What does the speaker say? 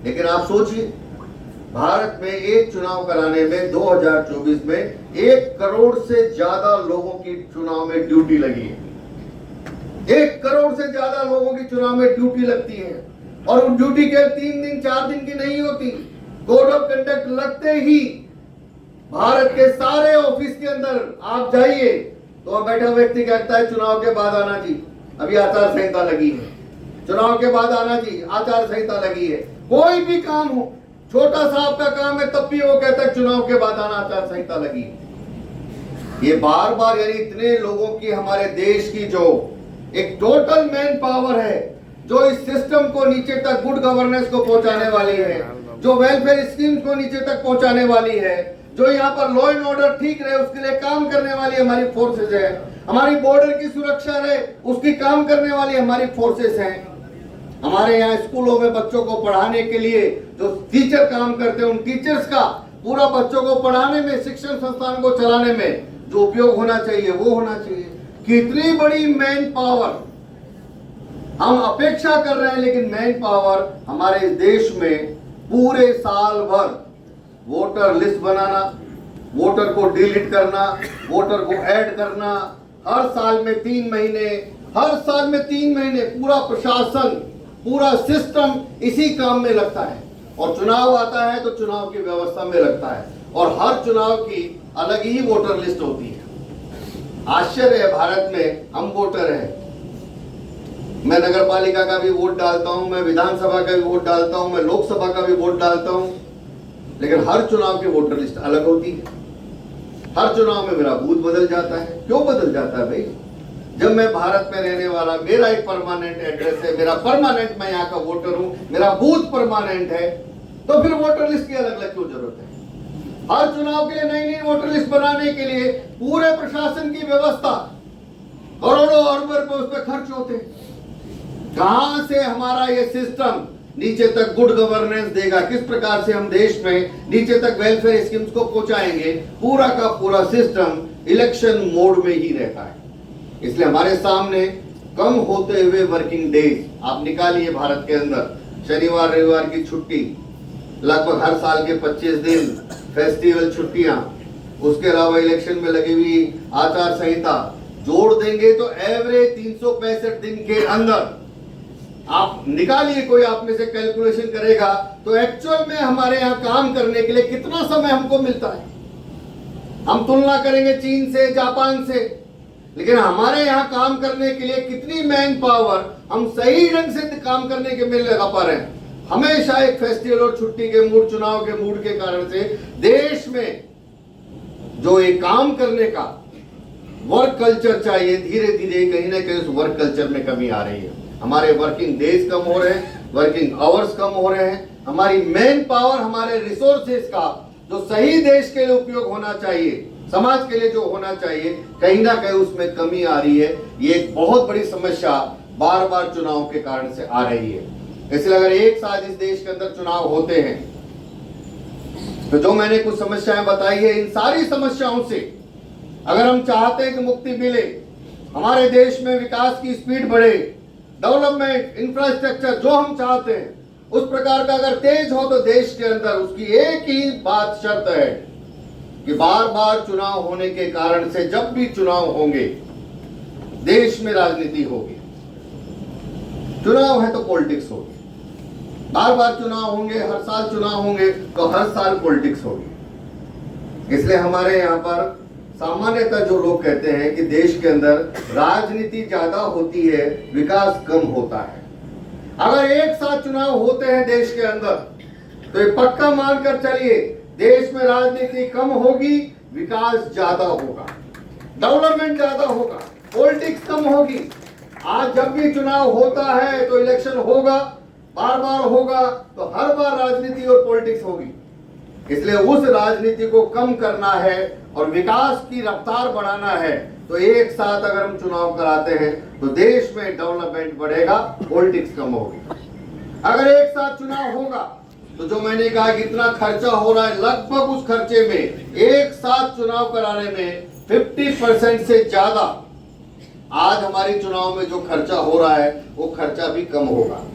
लेकिन आप सोचिए, भारत में एक चुनाव कराने में 2024 में 1 करोड़ से ज्यादा लोगों की चुनाव में ड्यूटी लगी है। 1 करोड़ से ज्यादा लोगों की चुनाव में ड्यूटी लगती है, और उन ड्यूटी के 3 दिन 4 दिन की नहीं होती। कोड ऑफ कंडक्ट लगते ही भारत के सारे ऑफिस के अंदर आप जाइए तो बैठा व्यक्ति कहता है चुनाव के बाद आना जी, अभी आचार संहिता लगी है, चुनाव के बाद आना जी, आचार संहिता लगी है। कोई भी काम हो, छोटा सा आपका काम है, तब भी वो कहता है चुनाव के बाद आना, आचार संहिता लगी है। ये बार बार, यानी इतने लोगों की हमारे देश की जो एक टोटल मैन पावर है, जो इस सिस्टम को नीचे तक, गुड गवर्नेंस को पहुंचाने वाली है, जो वेलफेयर स्कीम को नीचे तक पहुंचाने वाली है, जो यहाँ पर लॉ एंड ऑर्डर ठीक रहे उसके लिए काम करने वाली हमारी फोर्सेस है, हमारी बॉर्डर की सुरक्षा रहे उसकी काम करने वाली हमारी फोर्सेस हैं। हमारे यहाँ स्कूलों में बच्चों को पढ़ाने के लिए जो टीचर काम करते हैं, उन टीचर्स का पूरा बच्चों को पढ़ाने में, शिक्षण संस्थान को चलाने में जो उपयोग होना चाहिए वो होना चाहिए। कितनी बड़ी मैन पावर हम अपेक्षा कर रहे हैं, लेकिन मैन पावर हमारे देश में पूरे साल भर वोटर लिस्ट बनाना, वोटर को डिलीट करना, वोटर को ऐड करना, हर साल में 3 महीने, हर साल में 3 महीने पूरा प्रशासन, पूरा सिस्टम इसी काम में लगता है। और चुनाव आता है तो चुनाव की व्यवस्था में लगता है, और हर चुनाव की अलग ही वोटर लिस्ट होती है। आश्चर्य है, भारत में हम वोटर हैं, मैं नगर पालिका का भी वोट डालता हूं, मैं विधानसभा का भी वोट डालता हूं, मैं लोकसभा का भी वोट डालता हूं, लेकिन हर चुनाव की वोटर लिस्ट अलग होती है। हर चुनाव में मेरा बूथ बदल जाता है। क्यों बदल जाता है भाई? जब मैं भारत में रहने वाला, मेरा एक परमानेंट एड्रेस है, मेरा परमानेंट, मैं यहाँ का वोटर हूँ, मेरा बूथ परमानेंट है, तो फिर वोटर लिस्ट की अलग अलग क्यों जरूरत है? हर चुनाव के लिए नई नई वोटर लिस्ट बनाने के लिए पूरे प्रशासन की व्यवस्था, करोड़ों अरबों रुपए उस पर खर्च होते हैं। कहां से हमारा ये सिस्टम नीचे तक गुड गवर्नेंस देगा? किस प्रकार से हम देश में नीचे तक वेलफेयर स्कीम्स को पहुंचाएंगे? पूरा का पूरा सिस्टम इलेक्शन मोड में ही रहता है। इसलिए हमारे सामने कम होते हुए वर्किंग डेज आप निकालिए भारत के अंदर, शनिवार रविवार की छुट्टी, लगभग हर साल के 25 दिन फेस्टिवल छुट्टियां, उसके अलावा इलेक्शन में लगी हुई आचार संहिता जोड़ देंगे तो एवरेज 365 दिन के अंदर आप निकालिए, कोई आप में से कैलकुलेशन करेगा तो एक्चुअल में हमारे यहाँ काम करने के लिए कितना समय हमको मिलता है। हम तुलना करेंगे चीन से, जापान से, लेकिन हमारे यहाँ काम करने के लिए कितनी मैन पावर हम सही ढंग से काम करने के में लगा पा रहे हैं। हमेशा एक फेस्टिवल और छुट्टी के मूड, चुनाव के मूड के कारण से देश में जो एक काम करने का वर्क कल्चर चाहिए, धीरे धीरे कहीं ना कहीं उस वर्क कल्चर में कमी आ रही है। हमारे वर्किंग डेज कम हो रहे हैं, वर्किंग आवर्स कम हो रहे हैं, हमारी मैन पावर, हमारे रिसोर्सेज का जो सही देश के लिए उपयोग होना चाहिए, समाज के लिए जो होना चाहिए, कहीं ना कहीं उसमें कमी आ रही है। ये एक बहुत बड़ी समस्या बार बार चुनाव के कारण से आ रही है। इसलिए अगर एक साथ इस देश के अंदर चुनाव होते हैं तो जो मैंने कुछ समस्याएं बताई है, इन सारी समस्याओं से अगर हम चाहते हैं कि मुक्ति मिले, हमारे देश में विकास की स्पीड बढ़े, डेवलपमेंट, इंफ्रास्ट्रक्चर जो हम चाहते हैं उस प्रकार का अगर तेज हो, तो देश के अंदर उसकी एक ही बात शर्त है कि बार बार चुनाव होने के कारण से, जब भी चुनाव होंगे देश में राजनीति होगी। चुनाव है तो पॉलिटिक्स होगी, बार बार चुनाव होंगे, हर साल चुनाव होंगे तो हर साल पॉलिटिक्स होगी। इसलिए हमारे यहाँ पर सामान्यतः जो लोग कहते हैं कि देश के अंदर राजनीति ज्यादा होती है, विकास कम होता है। अगर एक साथ चुनाव होते हैं देश के अंदर तो ये पक्का मानकर चलिए, देश में राजनीति कम होगी, विकास ज्यादा होगा, डेवलपमेंट ज्यादा होगा, पॉलिटिक्स कम होगी। आज जब भी चुनाव होता है तो इलेक्शन होगा, बार बार होगा, तो हर बार राजनीति और पॉलिटिक्स होगी। इसलिए उस राजनीति को कम करना है और विकास की रफ्तार बढ़ाना है, तो एक साथ अगर हम चुनाव कराते हैं तो देश में डेवलपमेंट बढ़ेगा, पॉलिटिक्स कम होगी। अगर एक साथ चुनाव होगा तो जो मैंने कहा कि इतना खर्चा हो रहा है, लगभग उस खर्चे में एक साथ चुनाव कराने में 50% से ज्यादा आज हमारे चुनाव में जो खर्चा हो रहा है वो खर्चा भी कम होगा।